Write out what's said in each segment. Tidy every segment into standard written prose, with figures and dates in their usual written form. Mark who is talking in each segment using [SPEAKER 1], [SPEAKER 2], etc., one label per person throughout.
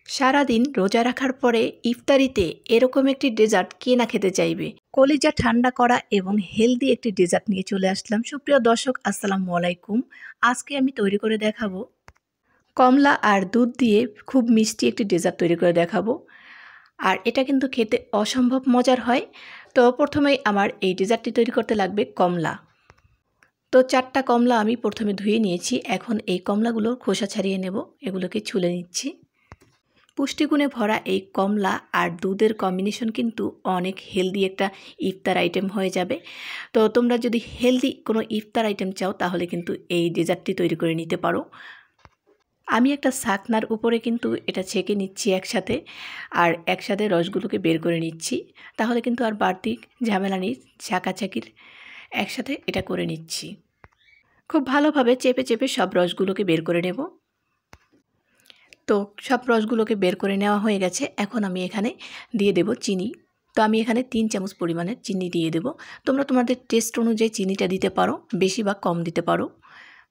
[SPEAKER 1] সারাদিন রোজা রাখার পরে ইফতারিতে এরকম একটি ডেজার্ট কে না খেতে চাইবে। কলিজা ঠান্ডা করা এবং হেলদি একটি ডেজার্ট নিয়ে চলে আসলাম। সুপ্রিয় দর্শক, আসসালামু আলাইকুম। আজকে আমি তৈরি করে দেখাবো কমলা আর দুধ দিয়ে খুব মিষ্টি একটি ডেজার্ট তৈরি করে দেখাবো। আর এটা কিন্তু খেতে অসম্ভব মজার হয়। তো প্রথমেই আমার এই ডেজার্টটি তৈরি করতে লাগবে কমলা। তো 4টা কমলা আমি প্রথমে ধুয়ে নিয়েছি। এখন এই কমলাগুলো খোসা ছাড়িয়ে নেব, এগুলোকে ছুলে নিচ্ছি। পুষ্টিগুণে ভরা এই কমলা আর দুধের কম্বিনেশন কিন্তু অনেক হেলদি একটা ইফতার আইটেম হয়ে যাবে। তো তোমরা যদি হেলদি কোনো ইফতার আইটেম চাও তাহলে কিন্তু এই ডেজার্টটি তৈরি করে নিতে পারো। আমি একটা ছাকনার উপরে কিন্তু এটা ছেঁকে নিচ্ছি একসাথে, আর একসাথে রসগুলোকে বের করে নিচ্ছি। তাহলে কিন্তু আর বাড়তি ঝামেলা নেই ছাকাছাকির, একসাথে এটা করে নিচ্ছি। খুব ভালোভাবে চেপে চেপে সব রসগুলোকে বের করে নেব। তো সব রসগুলোকে বের করে নেওয়া হয়ে গেছে। এখন আমি এখানে দিয়ে দেব চিনি। তো আমি এখানে 3 চামচ পরিমাণের চিনি দিয়ে দেব। তোমরা তোমাদের টেস্ট অনুযায়ী চিনিটা দিতে পারো, বেশি বা কম দিতে পারো।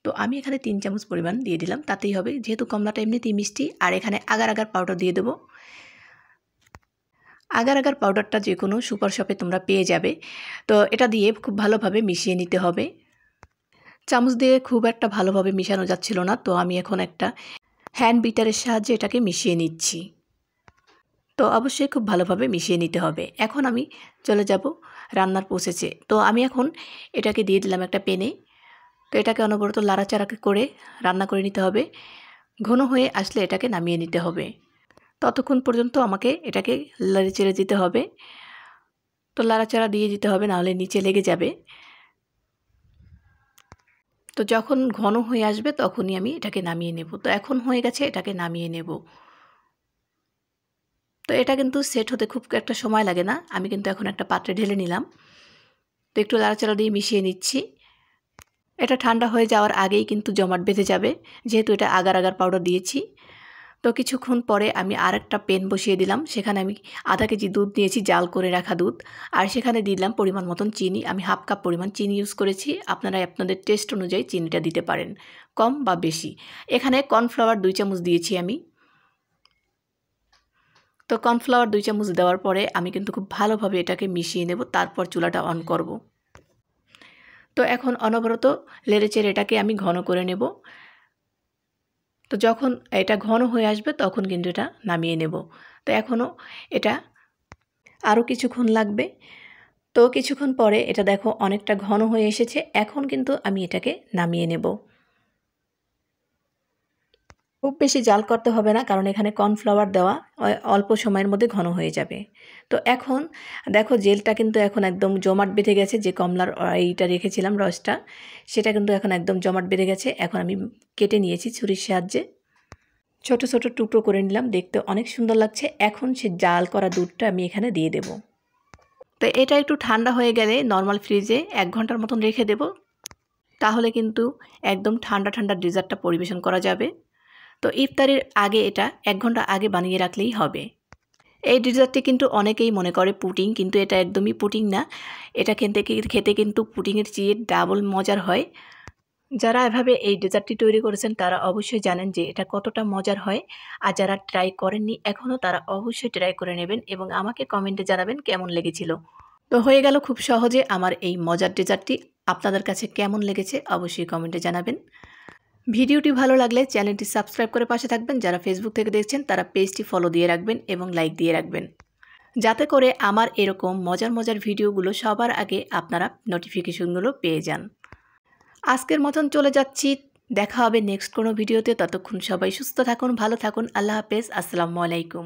[SPEAKER 1] তো আমি এখানে 3 চামচ পরিমাণ দিয়ে দিলাম, তাতেই হবে, যেহেতু কমলাটা এমনিতেই মিষ্টি। আর এখানে আগার আগার পাউডার দিয়ে দেব। আগার আগার পাউডারটা যে কোনো সুপার শপে তোমরা পেয়ে যাবে। তো এটা দিয়ে খুব ভালোভাবে মিশিয়ে নিতে হবে। চামচ দিয়ে খুব একটা ভালোভাবে মিশানো যাচ্ছিল না, তো আমি এখন একটা হ্যান্ড বিটারের সাহায্যে এটাকে মিশিয়ে নিচ্ছি। তো অবশ্যই খুব ভালোভাবে মিশিয়ে নিতে হবে। এখন আমি চলে যাব রান্নার প্রসেসে। তো আমি এখন এটাকে দিয়ে দিলাম একটা প্যানে। তো এটাকে অনবরত লাড়াচাড়া করে রান্না করে নিতে হবে। ঘন হয়ে আসলে এটাকে নামিয়ে নিতে হবে। ততক্ষণ পর্যন্ত আমাকে এটাকে নেড়েচেড়ে দিতে হবে। তো লাড়াচাড়া দিয়ে দিতে হবে, নাহলে নিচে লেগে যাবে। তো যখন ঘন হয়ে আসবে তখনই আমি এটাকে নামিয়ে নেব। তো এখন হয়ে গেছে, এটাকে নামিয়ে নেব। তো এটা কিন্তু সেট হতে খুব একটা সময় লাগে না। আমি কিন্তু এখন একটা পাত্রে ঢেলে নিলাম। তো একটু লাড়াচাড়া দিয়ে মিশিয়ে নিচ্ছি। এটা ঠান্ডা হয়ে যাওয়ার আগেই কিন্তু জমাট বেঁধে যাবে, যেহেতু এটা আগার আগার পাউডার দিয়েছি। তো কিছুক্ষণ পরে আমি আরেকটা প্যান বসিয়ে দিলাম। সেখানে আমি আধা কেজি দুধ নিয়েছি, জাল করে রাখা দুধ। আর সেখানে দিলাম পরিমাণ মতন চিনি। আমি হাফ কাপ পরিমাণ চিনি ইউজ করেছি। আপনারা আপনাদের টেস্ট অনুযায়ী চিনিটা দিতে পারেন, কম বা বেশি। এখানে কর্নফ্লাওয়ার 2 চামচ দিয়েছি আমি। তো কর্নফ্লাওয়ার 2 চামচ দেওয়ার পরে আমি কিন্তু খুব ভালোভাবে এটাকে মিশিয়ে নেব, তারপর চুলাটা অন করব। তো এখন অনবরত নেড়েচেড়ে এটাকে আমি ঘন করে নেব। তো যখন এটা ঘন হয়ে আসবে তখন কিন্তু এটা নামিয়ে নেব। তো এখনও এটা আরও কিছুক্ষণ লাগবে। তো কিছুক্ষণ পরে এটা দেখো অনেকটা ঘন হয়ে এসেছে। এখন কিন্তু আমি এটাকে নামিয়ে নেব। খুব বেশি জাল করতে হবে না, কারণ এখানে কর্নফ্লাওয়ার দেওয়া, অল্প সময়ের মধ্যে ঘন হয়ে যাবে। তো এখন দেখো জেলটা কিন্তু এখন একদম জমাট বেঁধে গেছে। যে কমলার এইটা রেখেছিলাম রসটা, সেটা কিন্তু এখন একদম জমাট বেঁধে গেছে। এখন আমি কেটে নিয়েছি ছুরির সাহায্যে, ছোট ছোট টুকরো করে নিলাম, দেখতে অনেক সুন্দর লাগছে। এখন সে জাল করা দুধটা আমি এখানে দিয়ে দেব। তো এটা একটু ঠান্ডা হয়ে গেলে নর্মাল ফ্রিজে 1 ঘন্টার মতন রেখে দেব। তাহলে কিন্তু একদম ঠান্ডা ঠান্ডা ডেজার্টটা পরিবেশন করা যাবে। তো ইফতারের আগে এটা 1 ঘন্টা আগে বানিয়ে রাখলেই হবে। এই ডেজার্টটি কিন্তু অনেকেই মনে করে পুডিং, কিন্তু এটা একদমই পুডিং না। এটা খেতে কিন্তু পুডিংয়ের চেয়ে ডাবল মজার হয়। যারা এভাবে এই ডেজার্টটি তৈরি করেছেন তারা অবশ্যই জানেন যে এটা কতটা মজার হয়। আর যারা ট্রাই করেননি এখনও, তারা অবশ্যই ট্রাই করে নেবেন এবং আমাকে কমেন্টে জানাবেন কেমন লেগেছিল। তো হয়ে গেল খুব সহজে আমার এই মজার ডেজার্টটি। আপনাদের কাছে কেমন লেগেছে অবশ্যই কমেন্টে জানাবেন। ভিডিওটি ভালো লাগলে চ্যানেলটি সাবস্ক্রাইব করে পাশে থাকবেন। যারা ফেসবুক থেকে দেখছেন তারা পেজটি ফলো দিয়ে রাখবেন এবং লাইক দিয়ে রাখবেন, যাতে করে আমার এরকম মজার মজার ভিডিওগুলো সবার আগে আপনারা নোটিফিকেশনগুলো পেয়ে যান। আজকের মতন চলে যাচ্ছি, দেখা হবে নেক্সট কোনো ভিডিওতে। ততক্ষণ সবাই সুস্থ থাকুন, ভালো থাকুন। আল্লাহ হাফেজ, আসসালামু আলাইকুম।